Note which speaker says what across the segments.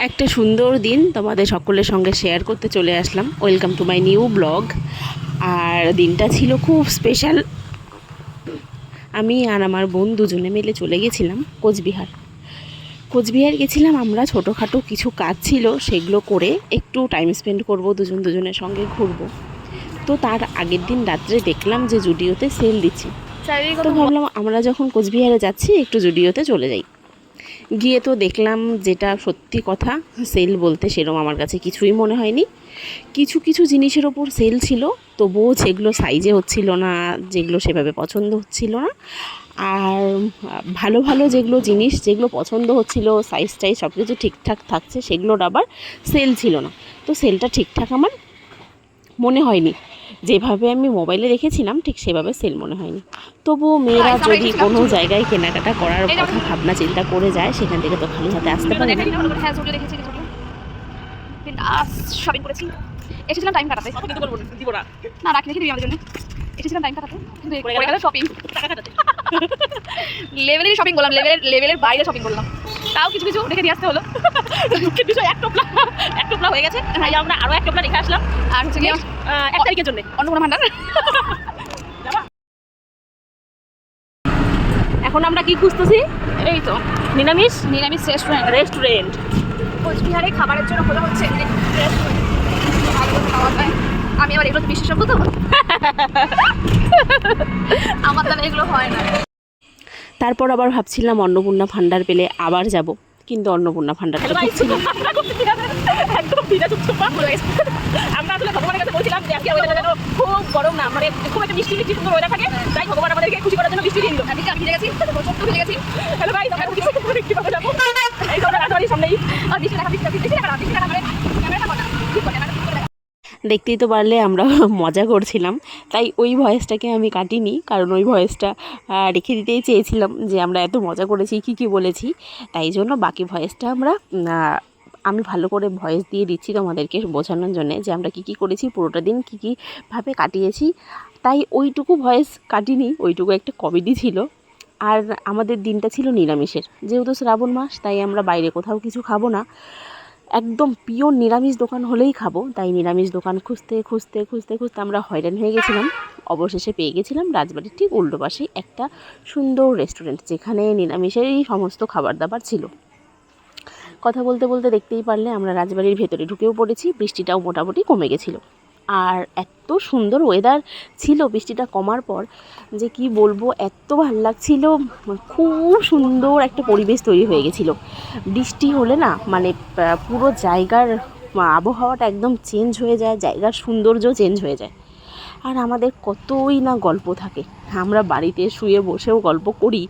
Speaker 1: একটা সুন্দর দিন তোমাদের সকলের সঙ্গে শেয়ার করতে চলে আসলাম। Welcome to my new blog. আর দিনটা ছিল খুব স্পেশাল। আমি আর আমার বোন দুজনে মিলে চলে গেছিলাম কোচবিহার গেছিলাম আমরা। ছোটোখাটো কিছু কাজ ছিল, সেগুলো করে একটু টাইম স্পেন্ড করব, দুজনের সঙ্গে ঘুরবো। তো তার আগের দিন রাত্রে দেখলাম যে জুডিওতে সেল দিচ্ছে, তো ভাবলাম আমরা যখন কোচবিহারে যাচ্ছি একটু জুডিওতে চলে যাই। গিয়ে তো দেখলাম, যেটা সত্যি কথা, সেল বলতে সেরকম আমার কাছে কিছুই মনে হয়নি। কিছু কিছু জিনিসের ওপর সেল ছিল, তবুও যেগুলো সাইজে হচ্ছিল না, যেগুলো সেভাবে পছন্দ হচ্ছিল না। আর ভালো ভালো যেগুলো জিনিস, যেগুলো পছন্দ হচ্ছিল, সাইজ টাইজ সব কিছু ঠিকঠাক থাকছে, সেগুলোর আবার সেল ছিল না। তো সেলটা ঠিকঠাক আমার মনে হয়নি, যেভাবে আমি মোবাইলে দেখেছিলাম ঠিক সেভাবে সেল মনে হয়নি। তবুও মেয়েরা যদি কোনো জায়গায় কেনাকাটা করার কথা ভাবনা চিন্তা করে যায়, সেখান থেকে তো খালি হাতে আসতে পারে না।
Speaker 2: শপিং করেছি, এসেছিলাম টাইম কাটাতে, না রাখি রেখে দিবি আমাদের জন্য। এসেছিলাম টাইম কাটাতে, কিন্তু পড়ে গেল শপিং, টাকা কাটাতে। লেভেলেরই শপিং করলাম, লেভেলের বাইরে শপিং করলাম, তাও কিছু কিছু রেখে দিয়ে আসতে হলো। এক টোপলা হয়ে গেছে, আমরা আরও এক টোপলা রেখে আসলাম। আর হচ্ছে 1 তারিখের জন্য অন্নপূর্ণা ভান্ডার।
Speaker 1: এখন আমরা কি খুঁজতেছি?
Speaker 2: এই তো
Speaker 1: নিরামিষ
Speaker 2: রেস্টুরেন্ট। কোচবিহারে খাবারের জন্য খোঁজা হচ্ছে ভালো খাওয়া যায়। আমি আবার এগুলো বিশেষজ্ঞ, তো আমার দ্বারা এগুলো হয় না।
Speaker 1: তারপর আবার ভাবছিলাম অন্নপূর্ণা ভান্ডার পেলে আবার যাব, কিন্তু অন্নপূর্ণা ভান্ডারটা ছিল।
Speaker 2: আমরা আসলে ভগবানের কাছে বলছিলাম যে আজকে ওয়েদারটা যেন খুব গরম না, মানে খুব একটা মিষ্টি সুন্দর ওয়েদার থাকে, তাই ভগবান আমাদেরকে খুশি করার জন্য মিষ্টি দিয়ে দিল। আমি ভিজে গেছি, ভিজে গেছি। হ্যালো ভাই, তোমরা কিছু দেখতে পাবে যাবো এই তোমরা রাজবাড়ির সামনেই। আর বৃষ্টি দেখা মানে ক্যামেরাটা কটা ঠিক করে
Speaker 1: দেখতেই তো পারলে আমরা মজা করছিলাম, তাই ওই ভয়েসটাকে আমি কাটিনি, কারণ ওই ভয়েসটা রেখে দিতেই চেয়েছিলাম যে আমরা এত মজা করেছি, কী বলেছি। তাই জন্য বাকি ভয়েসটা আমি ভালো করে ভয়েস দিয়ে দিচ্ছি তোমাদেরকে বোঝানোর জন্যে যে আমরা কী করেছি, পুরোটা দিন কীভাবে কাটিয়েছি। তাই ওইটুকু ভয়েস কাটিনি, ওইটুকু একটা কমেডি ছিল। আর আমাদের দিনটা ছিল নিরামিষের, যেহেতু শ্রাবণ মাস, তাই আমরা বাইরে কোথাও কিছু খাবো না, একদম পিওর নিরামিষ দোকান হলেই খাবো। তাই নিরামিষ দোকান খুঁজতে আমরা হয়রান হয়ে গেছিলাম। অবশেষে পেয়ে গেছিলাম রাজবাড়ির ঠিক উল্টো পাশেই একটা সুন্দর রেস্টুরেন্ট, যেখানে নিরামিষেরই সমস্ত খাবার দাবার ছিল। কথা বলতে বলতে দেখতেই পারলে আমরা রাজবাড়ির ভেতরে ঢুকেও পড়েছি। বৃষ্টিটাও মোটামুটি কমে গেছিলো, আর এত সুন্দর ওয়েদার ছিল বৃষ্টিটা কমার পর, যে কি বলবো, এত ভালো লাগছিল। খুব সুন্দর একটা পরিবেশ তৈরি হয়ে গেছিলো। বৃষ্টি হলে না, মানে পুরো জায়গার আবহাওয়াটা একদম চেঞ্জ হয়ে যায়, জায়গার সৌন্দর্য চেঞ্জ হয়ে যায়। আর আমাদের কতই না গল্প থাকে, আমরা বাড়িতে শুয়ে বসেও গল্প করি,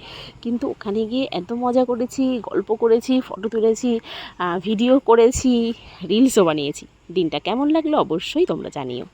Speaker 1: কিন্তু ওখানে গিয়ে এত মজা করেছি, গল্প করেছি, ফটো তুলেছি, ভিডিও করেছি, রিলসও বানিয়েছি। দিনটা কেমন লাগলো অবশ্যই তোমরা জানিও।